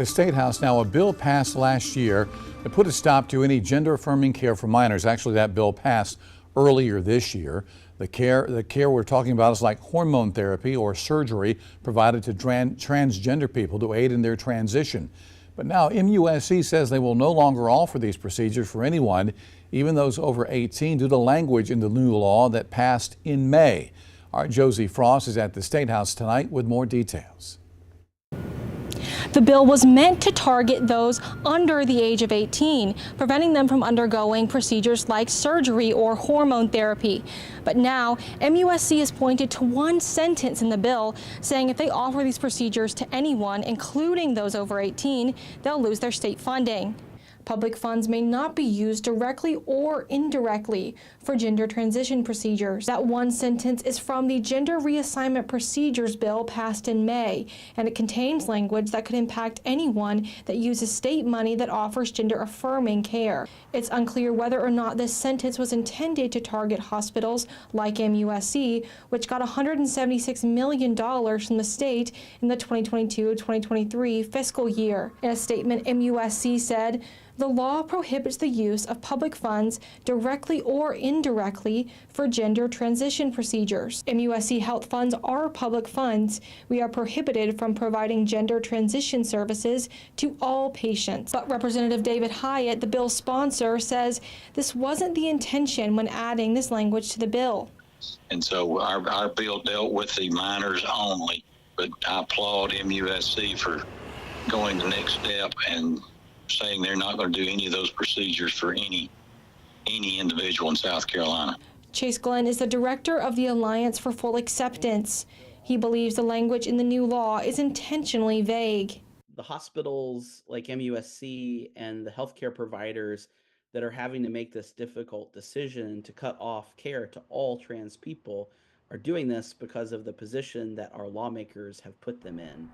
The State House now, a bill passed last year that put a stop to any gender-affirming care for minors. Actually, that bill passed earlier this year. The care we're talking about is like hormone therapy or surgery provided to transgender people to aid in their transition. But now MUSC says they will no longer offer these procedures for anyone, even those over 18, due to language in the new law that passed in May. Our Josie Frost is at the State House tonight with more details. The bill was meant to target those under the age of 18, preventing them from undergoing procedures like surgery or hormone therapy. But now, MUSC has pointed to one sentence in the bill saying if they offer these procedures to anyone, including those over 18, they'll lose their state funding. Public funds may not be used directly or indirectly for gender transition procedures. That one sentence is from the Gender Reassignment Procedures Bill passed in May, and it contains language that could impact anyone that uses state money that offers gender-affirming care. It's unclear whether or not this sentence was intended to target hospitals like MUSC, which got $176 million from the state in the 2022-2023 fiscal year. In a statement, MUSC said, "The law prohibits the use of public funds directly or indirectly for gender transition procedures. MUSC health funds are public funds. We are prohibited from providing gender transition services to all patients." But Representative David Hyatt, the bill's sponsor, says this wasn't the intention when adding this language to the bill. And so our bill dealt with the minors only, but I applaud MUSC for going the next step and saying they're not going to do any of those procedures for any individual in South Carolina. Chase Glenn is the director of the Alliance for Full Acceptance. He believes the language in the new law is intentionally vague. The hospitals like MUSC and the healthcare providers that are having to make this difficult decision to cut off care to all trans people are doing this because of the position that our lawmakers have put them in.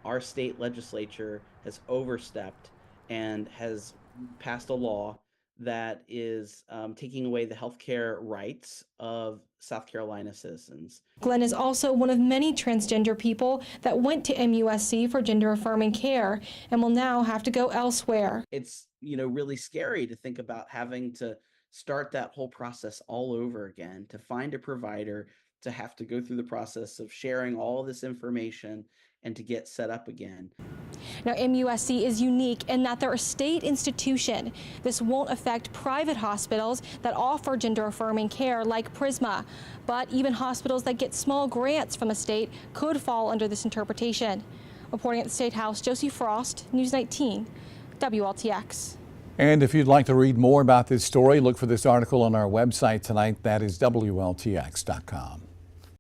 Our state legislature has overstepped and has passed a law that is taking away the healthcare rights of South Carolina citizens. Glenn is also one of many transgender people that went to MUSC for gender-affirming care and will now have to go elsewhere. It's, really scary to think about having to start that whole process all over again, to find a provider, to have to go through the process of sharing all of this information and to get set up again. Now, MUSC is unique in that they're a state institution. This won't affect private hospitals that offer gender-affirming care like Prisma. But even hospitals that get small grants from the state could fall under this interpretation. Reporting at the State House, Josie Frost, News 19, WLTX. And if you'd like to read more about this story, look for this article on our website tonight. That is WLTX.com.